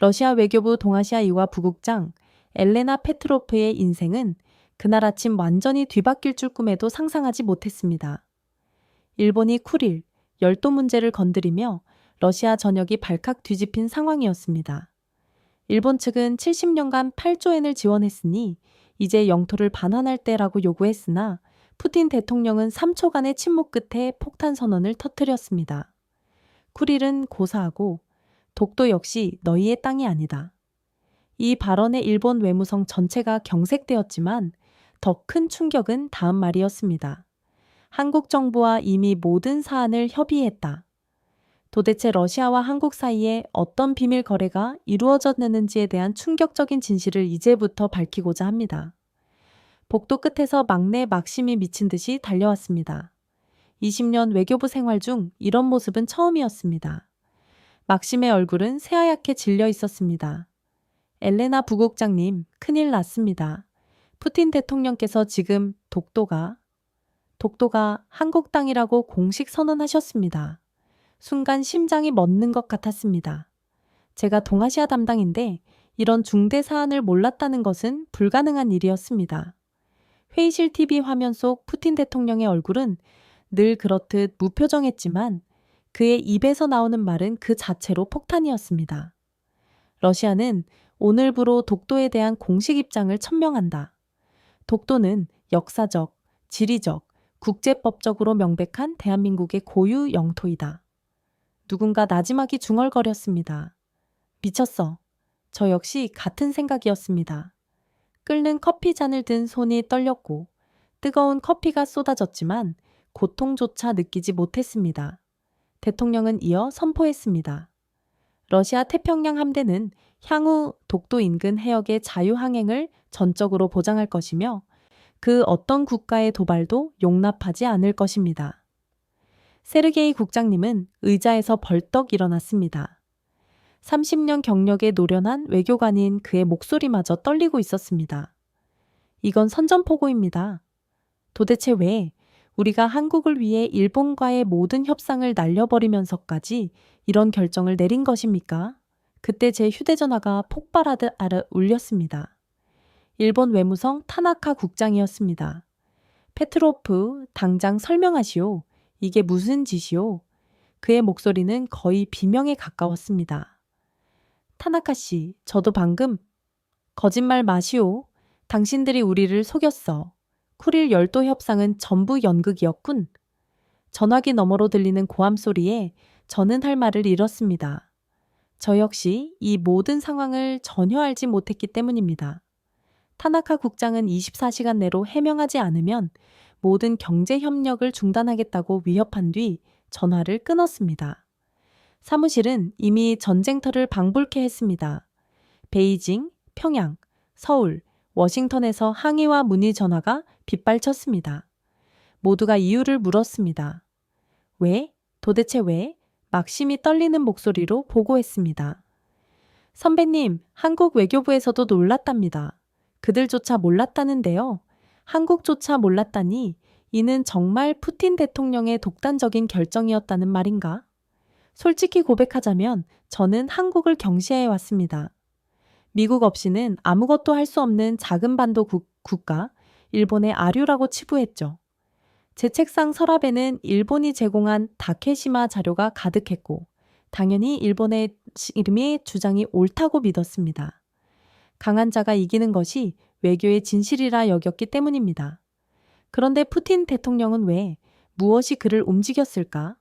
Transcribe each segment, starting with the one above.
러시아 외교부 동아시아 이화 부국장 엘레나 페트로프의 인생은 그날 아침 완전히 뒤바뀔 줄 꿈에도 상상하지 못했습니다. 일본이 쿠릴, 열도 문제를 건드리며 러시아 전역이 발칵 뒤집힌 상황이었습니다. 일본 측은 70년간 8조엔을 지원했으니 이제 영토를 반환할 때라고 요구했으나 푸틴 대통령은 3초간의 침묵 끝에 폭탄 선언을 터뜨렸습니다. 쿠릴은 고사하고 독도 역시 너희의 땅이 아니다. 이 발언에 일본 외무성 전체가 경색되었지만 더 큰 충격은 다음 말이었습니다. 한국 정부와 이미 모든 사안을 협의했다. 도대체 러시아와 한국 사이에 어떤 비밀 거래가 이루어졌는지에 대한 충격적인 진실을 이제부터 밝히고자 합니다. 복도 끝에서 막내 막심이 미친 듯이 달려왔습니다. 20년 외교부 생활 중 이런 모습은 처음이었습니다. 막심의 얼굴은 새하얗게 질려 있었습니다. 엘레나 부국장님, 큰일 났습니다. 푸틴 대통령께서 지금 독도가 한국 땅이라고 공식 선언하셨습니다. 순간 심장이 멎는 것 같았습니다. 제가 동아시아 담당인데 이런 중대 사안을 몰랐다는 것은 불가능한 일이었습니다. 회의실 TV 화면 속 푸틴 대통령의 얼굴은 늘 그렇듯 무표정했지만 그의 입에서 나오는 말은 그 자체로 폭탄이었습니다. 러시아는 오늘부로 독도에 대한 공식 입장을 천명한다. 독도는 역사적, 지리적, 국제법적으로 명백한 대한민국의 고유 영토이다. 누군가 나지막이 중얼거렸습니다. 미쳤어. 저 역시 같은 생각이었습니다. 끓는 커피 잔을 든 손이 떨렸고 뜨거운 커피가 쏟아졌지만 고통조차 느끼지 못했습니다. 대통령은 이어 선포했습니다. 러시아 태평양 함대는 향후 독도 인근 해역의 자유항행을 전적으로 보장할 것이며 그 어떤 국가의 도발도 용납하지 않을 것입니다. 세르게이 국장님은 의자에서 벌떡 일어났습니다. 30년 경력에 노련한 외교관인 그의 목소리마저 떨리고 있었습니다. 이건 선전포고입니다. 도대체 왜 우리가 한국을 위해 일본과의 모든 협상을 날려버리면서까지 이런 결정을 내린 것입니까? 그때 제 휴대전화가 폭발하듯 울렸습니다. 일본 외무성 타나카 국장이었습니다. 페트로프, 당장 설명하시오. 이게 무슨 짓이오? 그의 목소리는 거의 비명에 가까웠습니다. 타나카 씨, 저도 방금 거짓말 마시오. 당신들이 우리를 속였어. 쿠릴 열도 협상은 전부 연극이었군. 전화기 너머로 들리는 고함 소리에 저는 할 말을 잃었습니다. 저 역시 이 모든 상황을 전혀 알지 못했기 때문입니다. 타나카 국장은 24시간 내로 해명하지 않으면 모든 경제 협력을 중단하겠다고 위협한 뒤 전화를 끊었습니다. 사무실은 이미 전쟁터를 방불케 했습니다. 베이징, 평양, 서울, 워싱턴에서 항의와 문의 전화가 빗발쳤습니다. 모두가 이유를 물었습니다. 왜? 도대체 왜? 막심이 떨리는 목소리로 보고했습니다. 선배님, 한국 외교부에서도 놀랐답니다. 그들조차 몰랐다는데요. 한국조차 몰랐다니 이는 정말 푸틴 대통령의 독단적인 결정이었다는 말인가? 솔직히 고백하자면 저는 한국을 경시해 왔습니다. 미국 없이는 아무것도 할 수 없는 작은 반도 국가, 일본의 아류라고 치부했죠. 제 책상 서랍에는 일본이 제공한 다케시마 자료가 가득했고 당연히 일본의 이름의 주장이 옳다고 믿었습니다. 강한 자가 이기는 것이 외교의 진실이라 여겼기 때문입니다. 그런데 푸틴 대통령은 왜 무엇이 그를 움직였을까?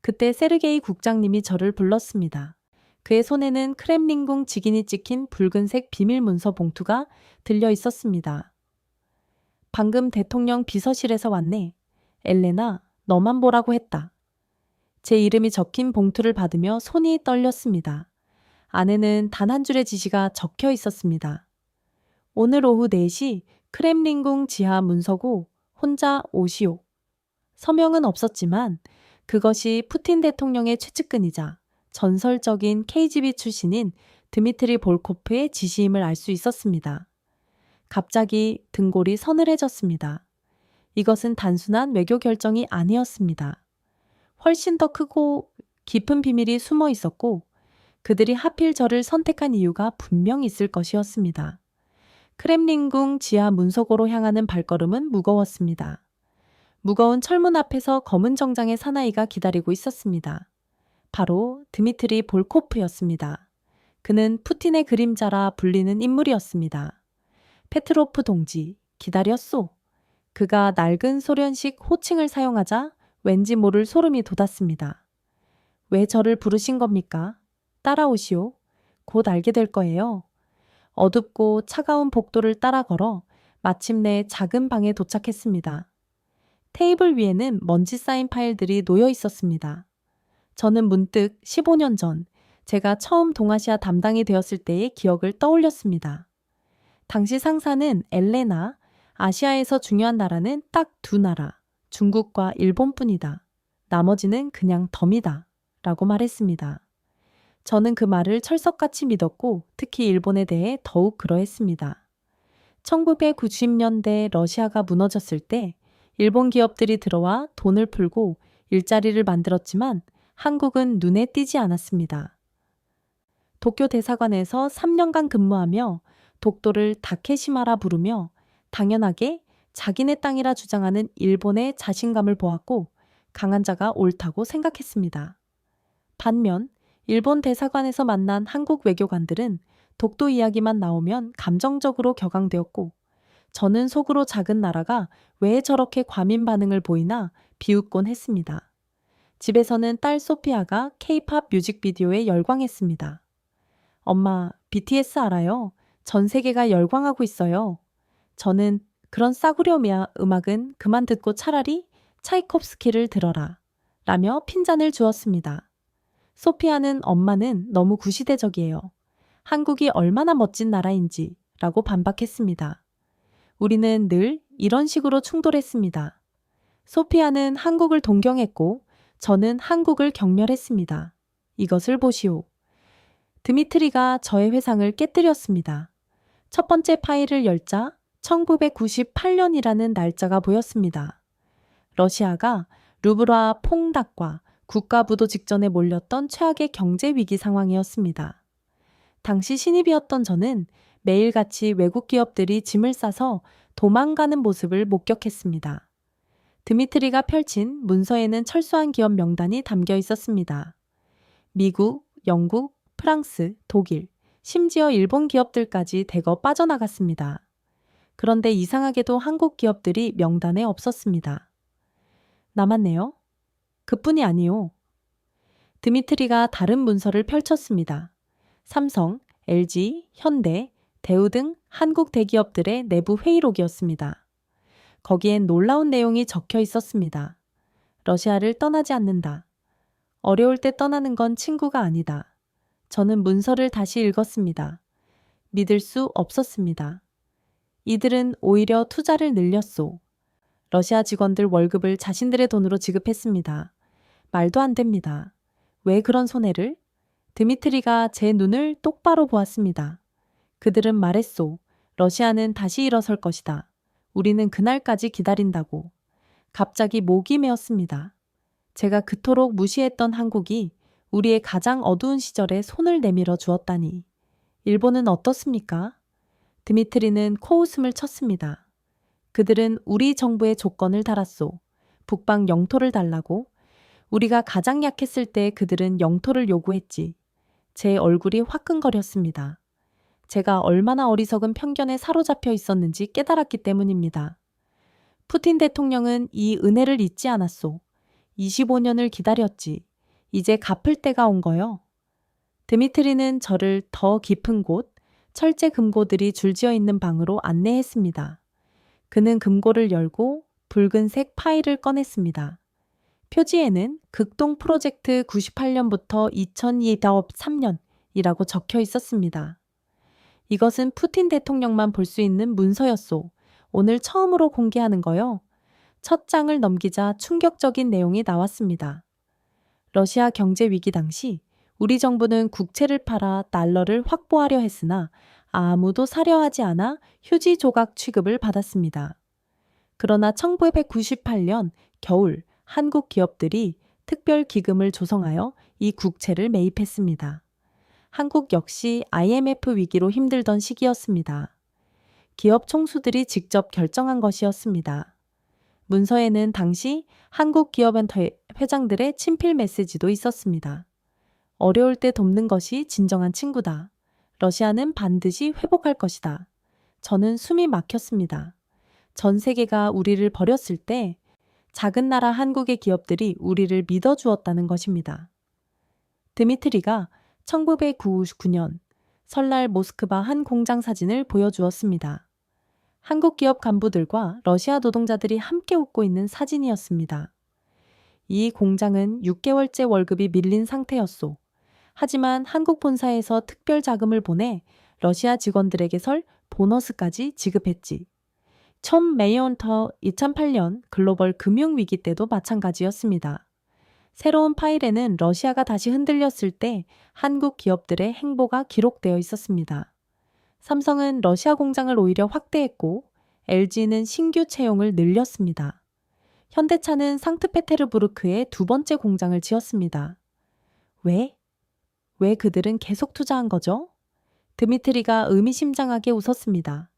그때 세르게이 국장님이 저를 불렀습니다. 그의 손에는 크렘린궁 직인이 찍힌 붉은색 비밀 문서 봉투가 들려 있었습니다. 방금 대통령 비서실에서 왔네. 엘레나, 너만 보라고 했다. 제 이름이 적힌 봉투를 받으며 손이 떨렸습니다. 안에는 단 한 줄의 지시가 적혀 있었습니다. 오늘 오후 4시 크렘린궁 지하 문서고 혼자 오시오. 서명은 없었지만 그것이 푸틴 대통령의 최측근이자 전설적인 KGB 출신인 드미트리 볼코프의 지시임을 알 수 있었습니다. 갑자기 등골이 서늘해졌습니다. 이것은 단순한 외교 결정이 아니었습니다. 훨씬 더 크고 깊은 비밀이 숨어 있었고 그들이 하필 저를 선택한 이유가 분명 있을 것이었습니다. 크렘린궁 지하 문서고로 향하는 발걸음은 무거웠습니다. 무거운 철문 앞에서 검은 정장의 사나이가 기다리고 있었습니다. 바로 드미트리 볼코프였습니다. 그는 푸틴의 그림자라 불리는 인물이었습니다. 페트로프 동지, 기다렸소. 그가 낡은 소련식 호칭을 사용하자 왠지 모를 소름이 돋았습니다. 왜 저를 부르신 겁니까? 따라오시오. 곧 알게 될 거예요. 어둡고 차가운 복도를 따라 걸어 마침내 작은 방에 도착했습니다. 테이블 위에는 먼지 쌓인 파일들이 놓여 있었습니다. 저는 문득 15년 전 제가 처음 동아시아 담당이 되었을 때의 기억을 떠올렸습니다. 당시 상사는 엘레나, 아시아에서 중요한 나라는 딱 두 나라, 중국과 일본뿐이다. 나머지는 그냥 덤이다. 라고 말했습니다. 저는 그 말을 철석같이 믿었고 특히 일본에 대해 더욱 그러했습니다. 1990년대 러시아가 무너졌을 때 일본 기업들이 들어와 돈을 풀고 일자리를 만들었지만 한국은 눈에 띄지 않았습니다. 도쿄 대사관에서 3년간 근무하며 독도를 다케시마라 부르며 당연하게 자기네 땅이라 주장하는 일본의 자신감을 보았고 강한 자가 옳다고 생각했습니다. 반면 일본 대사관에서 만난 한국 외교관들은 독도 이야기만 나오면 감정적으로 격앙되었고 저는 속으로 작은 나라가 왜 저렇게 과민 반응을 보이나 비웃곤 했습니다. 집에서는 딸 소피아가 K-팝 뮤직비디오에 열광했습니다. 엄마, BTS 알아요? 전 세계가 열광하고 있어요. 저는 그런 싸구려 음악은 그만 듣고 차라리 차이콥스키를 들어라 라며 핀잔을 주었습니다. 소피아는 엄마는 너무 구시대적이에요. 한국이 얼마나 멋진 나라인지 라고 반박했습니다. 우리는 늘 이런 식으로 충돌했습니다. 소피아는 한국을 동경했고 저는 한국을 경멸했습니다. 이것을 보시오. 드미트리가 저의 회상을 깨뜨렸습니다. 첫 번째 파일을 열자 1998년이라는 날짜가 보였습니다. 러시아가 루브라 폭락과 국가부도 직전에 몰렸던 최악의 경제 위기 상황이었습니다. 당시 신입이었던 저는 매일같이 외국 기업들이 짐을 싸서 도망가는 모습을 목격했습니다. 드미트리가 펼친 문서에는 철수한 기업 명단이 담겨 있었습니다. 미국, 영국, 프랑스, 독일, 심지어 일본 기업들까지 대거 빠져나갔습니다. 그런데 이상하게도 한국 기업들이 명단에 없었습니다. 남았네요. 그뿐이 아니오. 드미트리가 다른 문서를 펼쳤습니다. 삼성, LG, 현대, 대우 등 한국 대기업들의 내부 회의록이었습니다. 거기엔 놀라운 내용이 적혀 있었습니다. 러시아를 떠나지 않는다. 어려울 때 떠나는 건 친구가 아니다. 저는 문서를 다시 읽었습니다. 믿을 수 없었습니다. 이들은 오히려 투자를 늘렸소. 러시아 직원들 월급을 자신들의 돈으로 지급했습니다. 말도 안 됩니다. 왜 그런 손해를? 드미트리가 제 눈을 똑바로 보았습니다. 그들은 말했소. 러시아는 다시 일어설 것이다. 우리는 그날까지 기다린다고. 갑자기 목이 메었습니다. 제가 그토록 무시했던 한국이 우리의 가장 어두운 시절에 손을 내밀어 주었다니. 일본은 어떻습니까? 드미트리는 코웃음을 쳤습니다. 그들은 우리 정부의 조건을 달았소. 북방 영토를 달라고. 우리가 가장 약했을 때 그들은 영토를 요구했지. 제 얼굴이 화끈거렸습니다. 제가 얼마나 어리석은 편견에 사로잡혀 있었는지 깨달았기 때문입니다. 푸틴 대통령은 이 은혜를 잊지 않았소. 25년을 기다렸지. 이제 갚을 때가 온 거요. 드미트리는 저를 더 깊은 곳, 철제 금고들이 줄지어 있는 방으로 안내했습니다. 그는 금고를 열고 붉은색 파일을 꺼냈습니다. 표지에는 극동 프로젝트 98년부터 2023년이라고 적혀 있었습니다. 이것은 푸틴 대통령만 볼 수 있는 문서였소. 오늘 처음으로 공개하는 거요. 첫 장을 넘기자 충격적인 내용이 나왔습니다. 러시아 경제 위기 당시 우리 정부는 국채를 팔아 달러를 확보하려 했으나 아무도 사려 하지 않아 휴지 조각 취급을 받았습니다. 그러나 1998년 겨울 한국 기업들이 특별 기금을 조성하여 이 국채를 매입했습니다. 한국 역시 IMF 위기로 힘들던 시기였습니다. 기업 총수들이 직접 결정한 것이었습니다. 문서에는 당시 한국기업연대 회장들의 친필 메시지도 있었습니다. 어려울 때 돕는 것이 진정한 친구다. 러시아는 반드시 회복할 것이다. 저는 숨이 막혔습니다. 전 세계가 우리를 버렸을 때 작은 나라 한국의 기업들이 우리를 믿어주었다는 것입니다. 드미트리가 1999년 설날 모스크바 한 공장 사진을 보여주었습니다. 한국 기업 간부들과 러시아 노동자들이 함께 웃고 있는 사진이었습니다. 이 공장은 6개월째 월급이 밀린 상태였소. 하지만 한국 본사에서 특별 자금을 보내 러시아 직원들에게 설 보너스까지 지급했지. 첨 메이언터 2008년 글로벌 금융위기 때도 마찬가지였습니다. 새로운 파일에는 러시아가 다시 흔들렸을 때 한국 기업들의 행보가 기록되어 있었습니다. 삼성은 러시아 공장을 오히려 확대했고 LG는 신규 채용을 늘렸습니다. 현대차는 상트페테르부르크에 두 번째 공장을 지었습니다. 왜? 왜 그들은 계속 투자한 거죠? 드미트리가 의미심장하게 웃었습니다.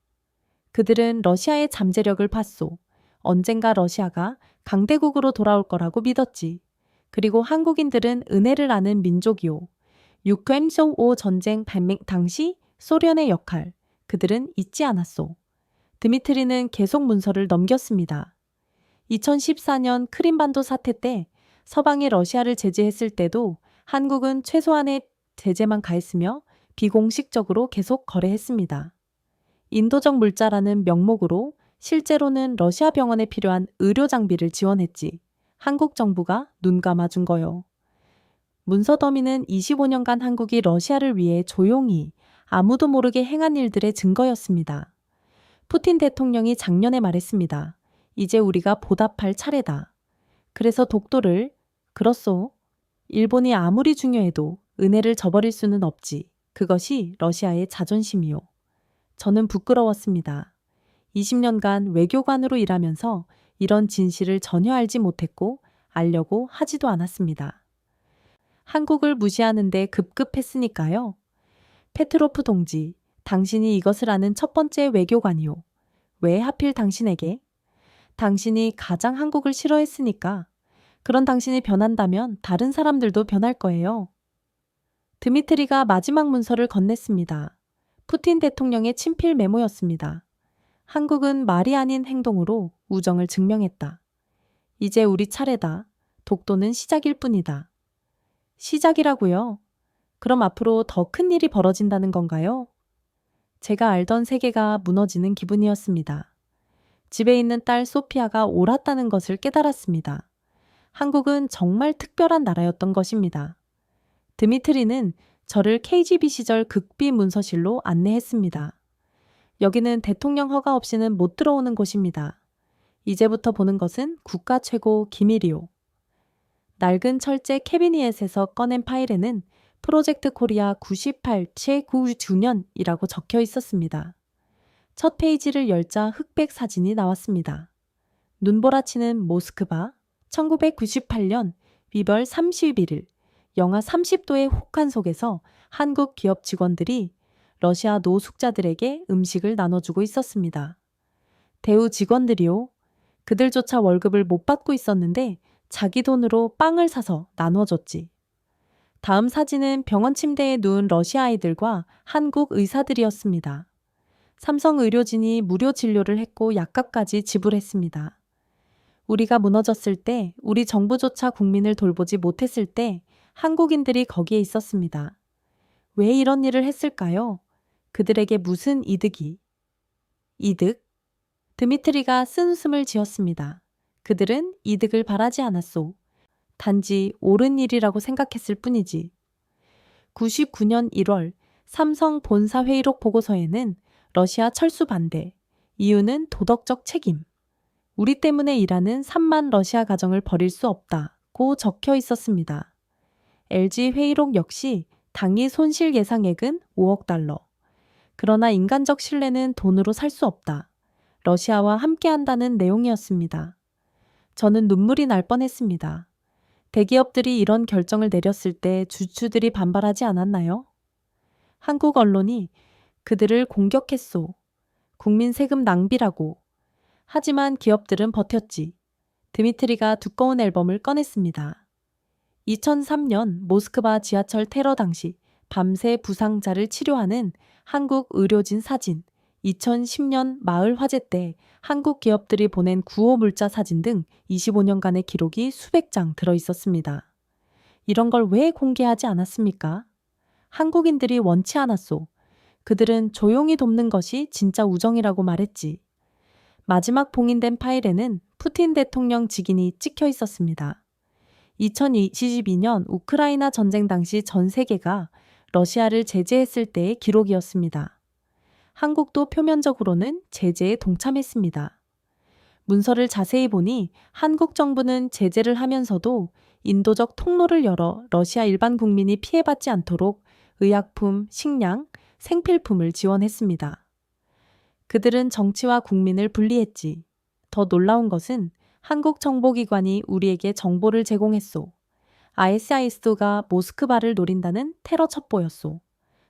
그들은 러시아의 잠재력을 봤소. 언젠가 러시아가 강대국으로 돌아올 거라고 믿었지. 그리고 한국인들은 은혜를 아는 민족이오. 6.25 전쟁 발명 당시 소련의 역할, 그들은 잊지 않았소. 드미트리는 계속 문서를 넘겼습니다. 2014년 크림반도 사태 때 서방이 러시아를 제재했을 때도 한국은 최소한의 제재만 가했으며 비공식적으로 계속 거래했습니다. 인도적 물자라는 명목으로 실제로는 러시아 병원에 필요한 의료 장비를 지원했지. 한국 정부가 눈 감아준 거요. 문서 더미는 25년간 한국이 러시아를 위해 조용히 아무도 모르게 행한 일들의 증거였습니다. 푸틴 대통령이 작년에 말했습니다. 이제 우리가 보답할 차례다. 그래서 독도를, 그렇소. 일본이 아무리 중요해도 은혜를 저버릴 수는 없지. 그것이 러시아의 자존심이요. 저는 부끄러웠습니다. 20년간 외교관으로 일하면서 이런 진실을 전혀 알지 못했고 알려고 하지도 않았습니다. 한국을 무시하는데 급급했으니까요. 페트로프 동지, 당신이 이것을 아는 첫 번째 외교관이요. 왜 하필 당신에게? 당신이 가장 한국을 싫어했으니까. 그런 당신이 변한다면 다른 사람들도 변할 거예요. 드미트리가 마지막 문서를 건넸습니다. 푸틴 대통령의 친필 메모였습니다. 한국은 말이 아닌 행동으로 우정을 증명했다. 이제 우리 차례다. 독도는 시작일 뿐이다. 시작이라고요? 그럼 앞으로 더 큰 일이 벌어진다는 건가요? 제가 알던 세계가 무너지는 기분이었습니다. 집에 있는 딸 소피아가 옳았다는 것을 깨달았습니다. 한국은 정말 특별한 나라였던 것입니다. 드미트리는 저를 KGB 시절 극비 문서실로 안내했습니다. 여기는 대통령 허가 없이는 못 들어오는 곳입니다. 이제부터 보는 것은 국가 최고 기밀이요. 낡은 철제 캐비닛에서 꺼낸 파일에는 프로젝트 코리아 98 제9주년이라고 적혀 있었습니다. 첫 페이지를 열자 흑백 사진이 나왔습니다. 눈보라치는 모스크바 1998년 위벌 31일 영하 30도의 혹한 속에서 한국 기업 직원들이 러시아 노숙자들에게 음식을 나눠주고 있었습니다. 대우 직원들이요. 그들조차 월급을 못 받고 있었는데 자기 돈으로 빵을 사서 나눠줬지. 다음 사진은 병원 침대에 누운 러시아 아이들과 한국 의사들이었습니다. 삼성 의료진이 무료 진료를 했고 약값까지 지불했습니다. 우리가 무너졌을 때, 우리 정부조차 국민을 돌보지 못했을 때 한국인들이 거기에 있었습니다. 왜 이런 일을 했을까요? 그들에게 무슨 이득이? 이득? 드미트리가 쓴웃음을 지었습니다. 그들은 이득을 바라지 않았소. 단지 옳은 일이라고 생각했을 뿐이지. 99년 1월 삼성 본사 회의록 보고서에는 러시아 철수 반대, 이유는 도덕적 책임. 우리 때문에 일하는 3만 러시아 가정을 버릴 수 없다고 적혀 있었습니다. LG 회의록 역시 당일 손실 예상액은 5억 달러. 그러나 인간적 신뢰는 돈으로 살 수 없다. 러시아와 함께한다는 내용이었습니다. 저는 눈물이 날 뻔했습니다. 대기업들이 이런 결정을 내렸을 때 주주들이 반발하지 않았나요? 한국 언론이 그들을 공격했소. 국민 세금 낭비라고. 하지만 기업들은 버텼지. 드미트리가 두꺼운 앨범을 꺼냈습니다. 2003년 모스크바 지하철 테러 당시 밤새 부상자를 치료하는 한국 의료진 사진, 2010년 마을 화재 때 한국 기업들이 보낸 구호 물자 사진 등 25년간의 기록이 수백 장 들어 있었습니다. 이런 걸 왜 공개하지 않았습니까? 한국인들이 원치 않았소. 그들은 조용히 돕는 것이 진짜 우정이라고 말했지. 마지막 봉인된 파일에는 푸틴 대통령 직인이 찍혀 있었습니다. 2022년 우크라이나 전쟁 당시 전 세계가 러시아를 제재했을 때의 기록이었습니다. 한국도 표면적으로는 제재에 동참했습니다. 문서를 자세히 보니 한국 정부는 제재를 하면서도 인도적 통로를 열어 러시아 일반 국민이 피해받지 않도록 의약품, 식량, 생필품을 지원했습니다. 그들은 정치와 국민을 분리했지. 더 놀라운 것은 한국 정보기관이 우리에게 정보를 제공했소. ISIS가 모스크바를 노린다는 테러 첩보였소.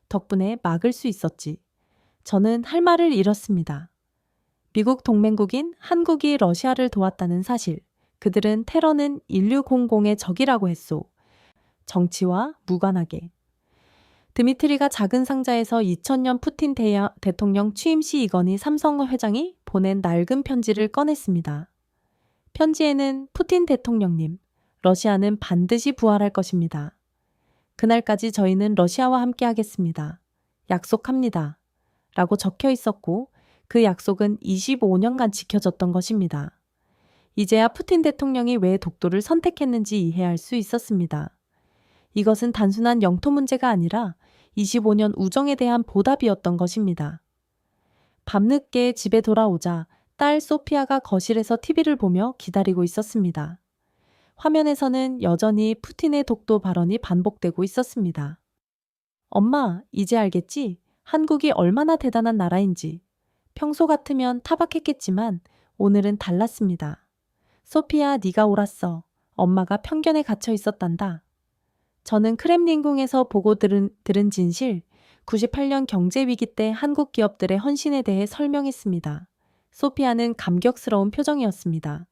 덕분에 막을 수 있었지. 저는 할 말을 잃었습니다. 미국 동맹국인 한국이 러시아를 도왔다는 사실, 그들은 테러는 인류 공공의 적이라고 했소. 정치와 무관하게. 드미트리가 작은 상자에서 2000년 푸틴 대통령 취임 시 이건희 삼성 회장이 보낸 낡은 편지를 꺼냈습니다. 편지에는 푸틴 대통령님, 러시아는 반드시 부활할 것입니다. 그날까지 저희는 러시아와 함께 하겠습니다. 약속합니다. 라고 적혀 있었고 그 약속은 25년간 지켜졌던 것입니다. 이제야 푸틴 대통령이 왜 독도를 선택했는지 이해할 수 있었습니다. 이것은 단순한 영토 문제가 아니라 25년 우정에 대한 보답이었던 것입니다. 밤늦게 집에 돌아오자 딸 소피아가 거실에서 TV를 보며 기다리고 있었습니다. 화면에서는 여전히 푸틴의 독도 발언이 반복되고 있었습니다. 엄마, 이제 알겠지? 한국이 얼마나 대단한 나라인지. 평소 같으면 타박했겠지만 오늘은 달랐습니다. 소피아, 네가 옳았어. 엄마가 편견에 갇혀 있었단다. 저는 크렘린궁에서 보고 들은 진실, 98년 경제위기 때 한국 기업들의 헌신에 대해 설명했습니다. 소피아는 감격스러운 표정이었습니다.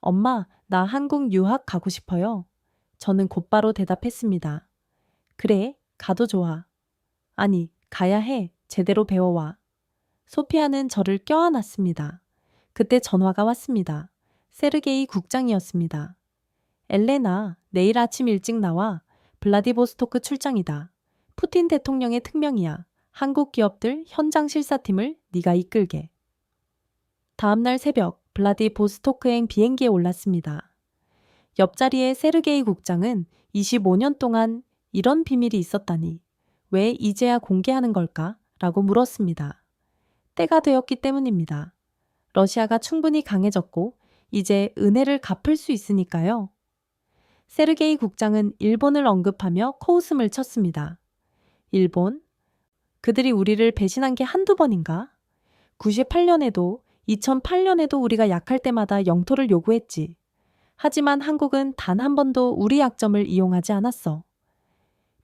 엄마, 나 한국 유학 가고 싶어요. 저는 곧바로 대답했습니다. 그래, 가도 좋아. 아니, 가야 해. 제대로 배워와. 소피아는 저를 껴안았습니다. 그때 전화가 왔습니다. 세르게이 국장이었습니다. 엘레나, 내일 아침 일찍 나와. 블라디보스토크 출장이다. 푸틴 대통령의 특명이야. 한국 기업들 현장 실사팀을 네가 이끌게. 다음날 새벽 블라디보스토크행 비행기에 올랐습니다. 옆자리의 세르게이 국장은 25년 동안 이런 비밀이 있었다니 왜 이제야 공개하는 걸까? 라고 물었습니다. 때가 되었기 때문입니다. 러시아가 충분히 강해졌고 이제 은혜를 갚을 수 있으니까요. 세르게이 국장은 일본을 언급하며 코웃음을 쳤습니다. 일본? 그들이 우리를 배신한 게 한두 번인가? 98년에도 2008년에도 우리가 약할 때마다 영토를 요구했지. 하지만 한국은 단 한 번도 우리 약점을 이용하지 않았어.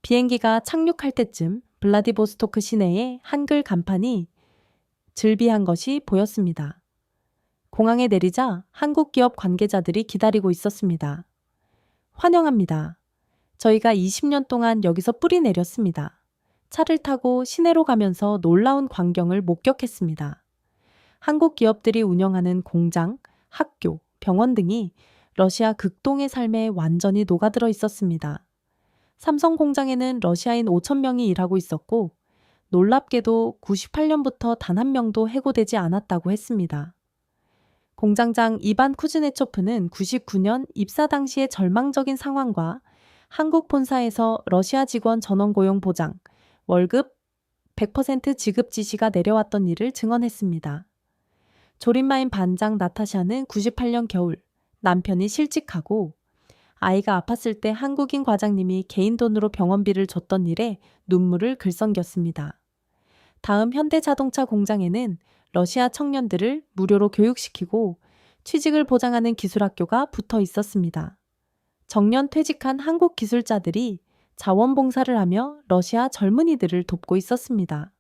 비행기가 착륙할 때쯤 블라디보스토크 시내에 한글 간판이 즐비한 것이 보였습니다. 공항에 내리자 한국 기업 관계자들이 기다리고 있었습니다. 환영합니다. 저희가 20년 동안 여기서 뿌리 내렸습니다. 차를 타고 시내로 가면서 놀라운 광경을 목격했습니다. 한국 기업들이 운영하는 공장, 학교, 병원 등이 러시아 극동의 삶에 완전히 녹아들어 있었습니다. 삼성 공장에는 러시아인 5,000명이 일하고 있었고 놀랍게도 98년부터 단 한 명도 해고되지 않았다고 했습니다. 공장장 이반 쿠즈네초프는 99년 입사 당시의 절망적인 상황과 한국 본사에서 러시아 직원 전원 고용 보장, 월급 100% 지급 지시가 내려왔던 일을 증언했습니다. 조린마인 반장 나타샤는 98년 겨울 남편이 실직하고 아이가 아팠을 때 한국인 과장님이 개인 돈으로 병원비를 줬던 일에 눈물을 글썽겼습니다. 다음 현대자동차 공장에는 러시아 청년들을 무료로 교육시키고 취직을 보장하는 기술학교가 붙어 있었습니다. 정년 퇴직한 한국 기술자들이 자원봉사를 하며 러시아 젊은이들을 돕고 있었습니다.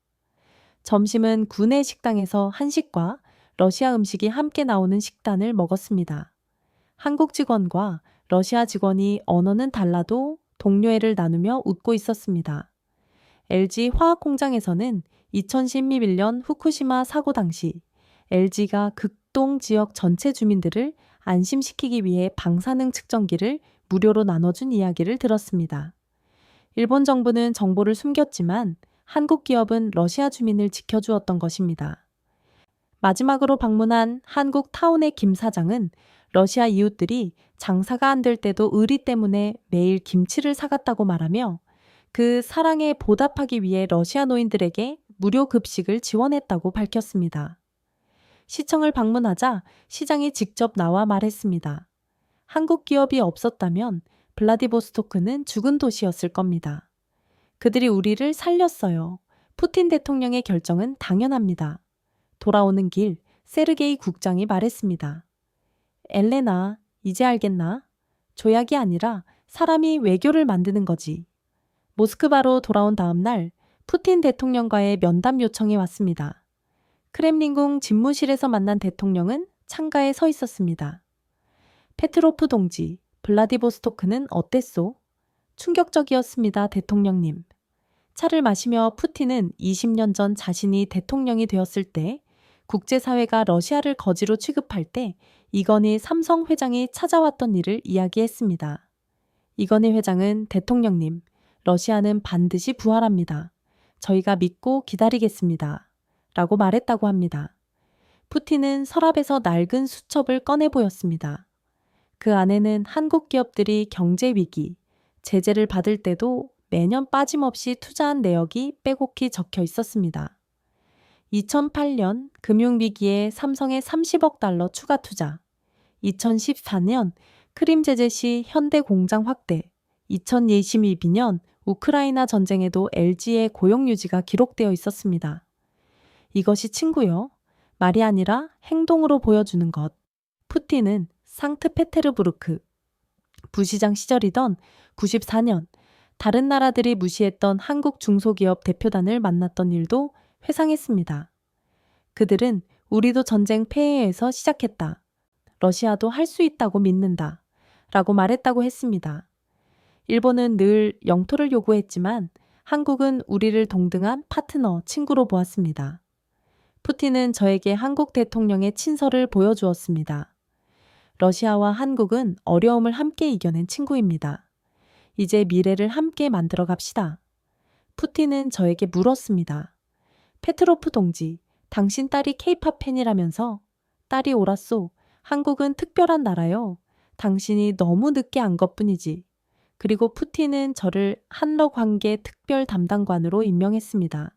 점심은 구내 식당에서 한식과 러시아 음식이 함께 나오는 식단을 먹었습니다. 한국 직원과 러시아 직원이 언어는 달라도 동료애를 나누며 웃고 있었습니다. LG 화학 공장에서는 2011년 후쿠시마 사고 당시 LG가 극동 지역 전체 주민들을 안심시키기 위해 방사능 측정기를 무료로 나눠준 이야기를 들었습니다. 일본 정부는 정보를 숨겼지만 한국 기업은 러시아 주민을 지켜주었던 것입니다. 마지막으로 방문한 한국 타운의 김 사장은 러시아 이웃들이 장사가 안 될 때도 의리 때문에 매일 김치를 사갔다고 말하며 그 사랑에 보답하기 위해 러시아 노인들에게 무료 급식을 지원했다고 밝혔습니다. 시청을 방문하자 시장이 직접 나와 말했습니다. 한국 기업이 없었다면 블라디보스토크는 죽은 도시였을 겁니다. 그들이 우리를 살렸어요. 푸틴 대통령의 결정은 당연합니다. 돌아오는 길 세르게이 국장이 말했습니다. 엘레나, 이제 알겠나? 조약이 아니라 사람이 외교를 만드는 거지. 모스크바로 돌아온 다음 날 푸틴 대통령과의 면담 요청이 왔습니다. 크렘린궁 집무실에서 만난 대통령은 창가에 서 있었습니다. 페트로프 동지, 블라디보스토크는 어땠소? 충격적이었습니다, 대통령님. 차를 마시며 푸틴은 20년 전 자신이 대통령이 되었을 때 국제사회가 러시아를 거지로 취급할 때 이건희 삼성 회장이 찾아왔던 일을 이야기했습니다. 이건희 회장은 대통령님, 러시아는 반드시 부활합니다. 저희가 믿고 기다리겠습니다. 라고 말했다고 합니다. 푸틴은 서랍에서 낡은 수첩을 꺼내 보였습니다. 그 안에는 한국 기업들이 경제 위기, 제재를 받을 때도 매년 빠짐없이 투자한 내역이 빼곡히 적혀 있었습니다. 2008년 금융위기에 삼성의 30억 달러 추가 투자, 2014년 크림 제재 시 현대 공장 확대, 2022년 우크라이나 전쟁에도 LG의 고용 유지가 기록되어 있었습니다. 이것이 친구요. 말이 아니라 행동으로 보여주는 것. 푸틴은 상트페테르부르크 부시장 시절이던 94년 다른 나라들이 무시했던 한국 중소기업 대표단을 만났던 일도 회상했습니다. 그들은 우리도 전쟁 폐해에서 시작했다. 러시아도 할 수 있다고 믿는다. 라고 말했다고 했습니다. 일본은 늘 영토를 요구했지만 한국은 우리를 동등한 파트너, 친구로 보았습니다. 푸틴은 저에게 한국 대통령의 친서를 보여주었습니다. 러시아와 한국은 어려움을 함께 이겨낸 친구입니다. 이제 미래를 함께 만들어 갑시다. 푸틴은 저에게 물었습니다. 페트로프 동지, 당신 딸이 케이팝 팬이라면서? 딸이 옳았소. 한국은 특별한 나라요. 당신이 너무 늦게 안 것뿐이지. 그리고 푸틴은 저를 한러 관계 특별 담당관으로 임명했습니다.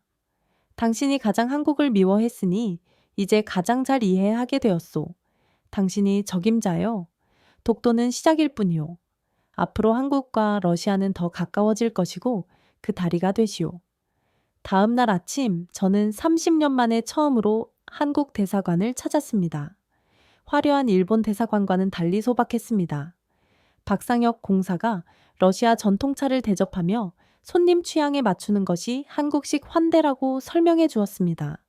당신이 가장 한국을 미워했으니 이제 가장 잘 이해하게 되었소. 당신이 적임자요. 독도는 시작일 뿐이요. 앞으로 한국과 러시아는 더 가까워질 것이고 그 다리가 되시오. 다음 날 아침 저는 30년 만에 처음으로 한국 대사관을 찾았습니다. 화려한 일본 대사관과는 달리 소박했습니다. 박상혁 공사가 러시아 전통차를 대접하며 손님 취향에 맞추는 것이 한국식 환대라고 설명해 주었습니다.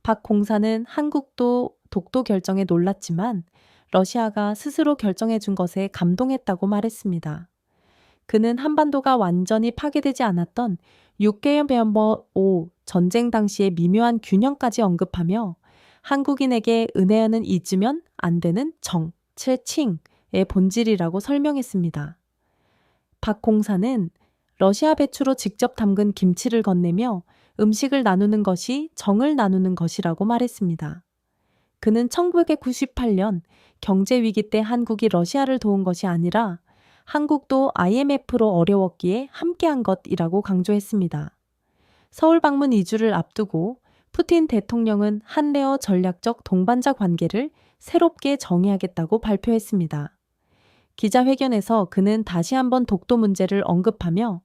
박 공사는 한국도 독도 결정에 놀랐지만 러시아가 스스로 결정해 준 것에 감동했다고 말했습니다. 그는 한반도가 완전히 파괴되지 않았던 6개월 멤버 5 전쟁 당시의 미묘한 균형까지 언급하며 한국인에게 은혜는 잊으면 안 되는 정, 칭의 본질이라고 설명했습니다. 박 공사는 러시아 배추로 직접 담근 김치를 건네며 음식을 나누는 것이 정을 나누는 것이라고 말했습니다. 그는 1998년 경제위기 때 한국이 러시아를 도운 것이 아니라 한국도 IMF로 어려웠기에 함께한 것이라고 강조했습니다. 서울 방문 2주를 앞두고 푸틴 대통령은 한레어 전략적 동반자 관계를 새롭게 정의하겠다고 발표했습니다. 기자회견에서 그는 다시 한번 독도 문제를 언급하며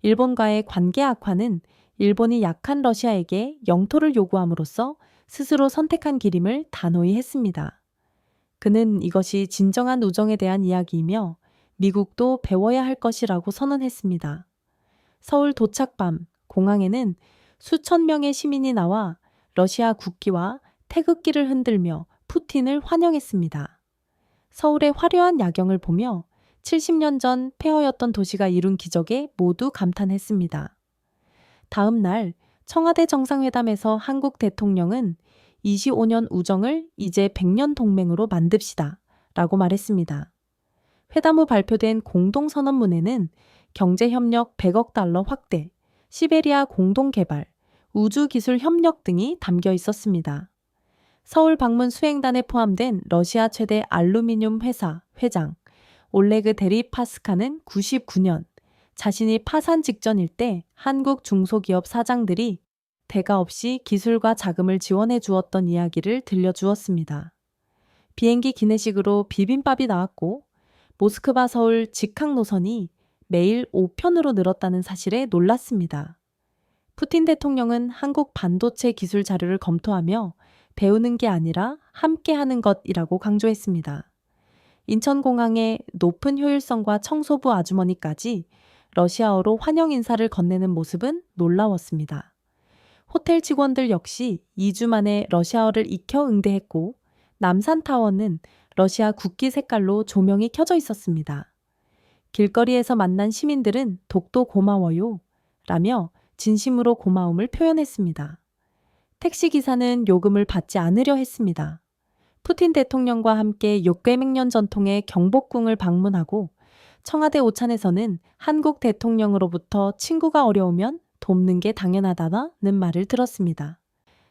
일본과의 관계 악화는 일본이 약한 러시아에게 영토를 요구함으로써 스스로 선택한 길임을 단호히 했습니다. 그는 이것이 진정한 우정에 대한 이야기이며 미국도 배워야 할 것이라고 선언했습니다. 서울 도착 밤 공항에는 수천 명의 시민이 나와 러시아 국기와 태극기를 흔들며 푸틴을 환영했습니다. 서울의 화려한 야경을 보며 70년 전 폐허였던 도시가 이룬 기적에 모두 감탄했습니다. 다음 날 청와대 정상회담에서 한국 대통령은 25년 우정을 이제 100년 동맹으로 만듭시다 라고 말했습니다. 회담 후 발표된 공동선언문에는 경제협력 100억 달러 확대, 시베리아 공동개발, 우주기술 협력 등이 담겨 있었습니다. 서울 방문 수행단에 포함된 러시아 최대 알루미늄 회사 회장 올레그 데리파스카는 99년 자신이 파산 직전일 때 한국 중소기업 사장들이 대가 없이 기술과 자금을 지원해 주었던 이야기를 들려주었습니다. 비행기 기내식으로 비빔밥이 나왔고 모스크바 서울 직항 노선이 매일 5편으로 늘었다는 사실에 놀랐습니다. 푸틴 대통령은 한국 반도체 기술 자료를 검토하며 배우는 게 아니라 함께하는 것이라고 강조했습니다. 인천공항의 높은 효율성과 청소부 아주머니까지 러시아어로 환영 인사를 건네는 모습은 놀라웠습니다. 호텔 직원들 역시 2주 만에 러시아어를 익혀 응대했고 남산타워는 러시아 국기 색깔로 조명이 켜져 있었습니다. 길거리에서 만난 시민들은 독도 고마워요 라며 진심으로 고마움을 표현했습니다. 택시기사는 요금을 받지 않으려 했습니다. 푸틴 대통령과 함께 600년 전통의 경복궁을 방문하고 청와대 오찬에서는 한국 대통령으로부터 친구가 어려우면 돕는 게 당연하다는 말을 들었습니다.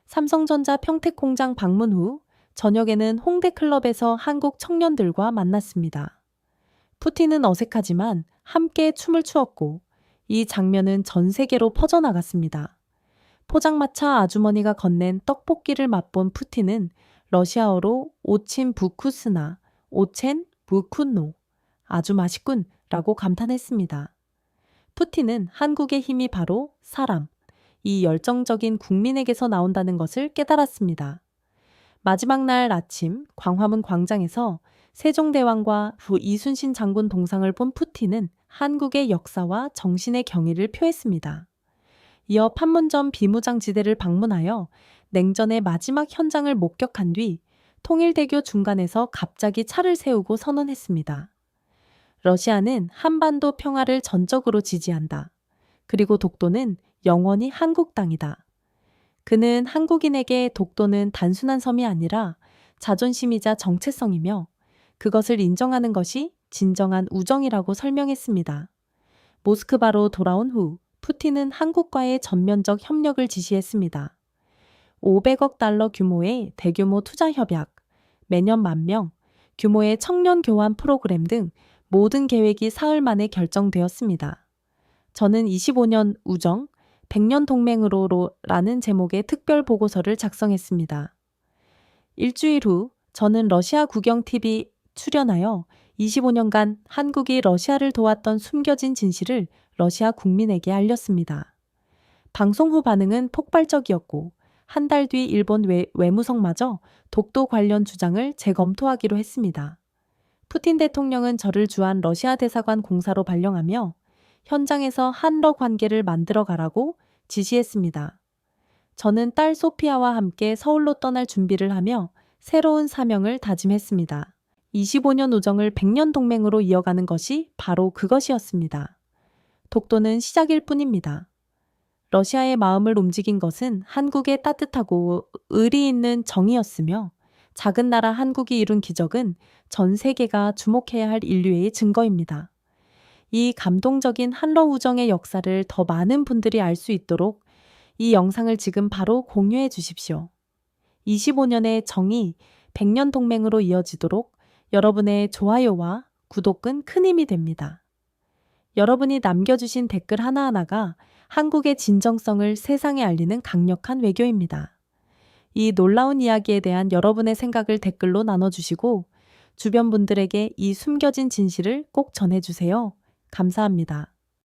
삼성전자 평택공장 방문 후 저녁에는 홍대클럽에서 한국 청년들과 만났습니다. 푸틴은 어색하지만 함께 춤을 추었고 이 장면은 전 세계로 퍼져나갔습니다. 포장마차 아주머니가 건넨 떡볶이를 맛본 푸틴은 러시아어로 오친 부쿠스나 오첸 부쿠노 아주 맛있군 라고 감탄했습니다. 푸틴은 한국의 힘이 바로 사람, 이 열정적인 국민에게서 나온다는 것을 깨달았습니다. 마지막 날 아침 광화문 광장에서 세종대왕과 부 이순신 장군 동상을 본 푸틴은 한국의 역사와 정신의 경의를 표했습니다. 이어 판문점 비무장지대를 방문하여 냉전의 마지막 현장을 목격한 뒤 통일대교 중간에서 갑자기 차를 세우고 선언했습니다. 러시아는 한반도 평화를 전적으로 지지한다. 그리고 독도는 영원히 한국 땅이다. 그는 한국인에게 독도는 단순한 섬이 아니라 자존심이자 정체성이며 그것을 인정하는 것이 진정한 우정이라고 설명했습니다. 모스크바로 돌아온 후 푸틴은 한국과의 전면적 협력을 지시했습니다. 500억 달러 규모의 대규모 투자 협약, 매년 10,000명, 규모의 청년 교환 프로그램 등 모든 계획이 사흘 만에 결정되었습니다. 저는 25년 우정, 100년 동맹으로라는 제목의 특별 보고서를 작성했습니다. 일주일 후 저는 러시아 국영 TV 출연하여 25년간 한국이 러시아를 도왔던 숨겨진 진실을 러시아 국민에게 알렸습니다. 방송 후 반응은 폭발적이었고 한 달 뒤 일본 외무성마저 독도 관련 주장을 재검토하기로 했습니다. 푸틴 대통령은 저를 주한 러시아 대사관 공사로 발령하며 현장에서 한러 관계를 만들어 가라고 지시했습니다. 저는 딸 소피아와 함께 서울로 떠날 준비를 하며 새로운 사명을 다짐했습니다. 25년 우정을 100년 동맹으로 이어가는 것이 바로 그것이었습니다. 독도는 시작일 뿐입니다. 러시아의 마음을 움직인 것은 한국의 따뜻하고 의리 있는 정이었으며 작은 나라 한국이 이룬 기적은 전 세계가 주목해야 할 인류의 증거입니다. 이 감동적인 한러 우정의 역사를 더 많은 분들이 알 수 있도록 이 영상을 지금 바로 공유해 주십시오. 25년의 정이 100년 동맹으로 이어지도록 여러분의 좋아요와 구독은 큰 힘이 됩니다. 여러분이 남겨주신 댓글 하나하나가 한국의 진정성을 세상에 알리는 강력한 외교입니다. 이 놀라운 이야기에 대한 여러분의 생각을 댓글로 나눠주시고 주변 분들에게 이 숨겨진 진실을 꼭 전해주세요. 감사합니다.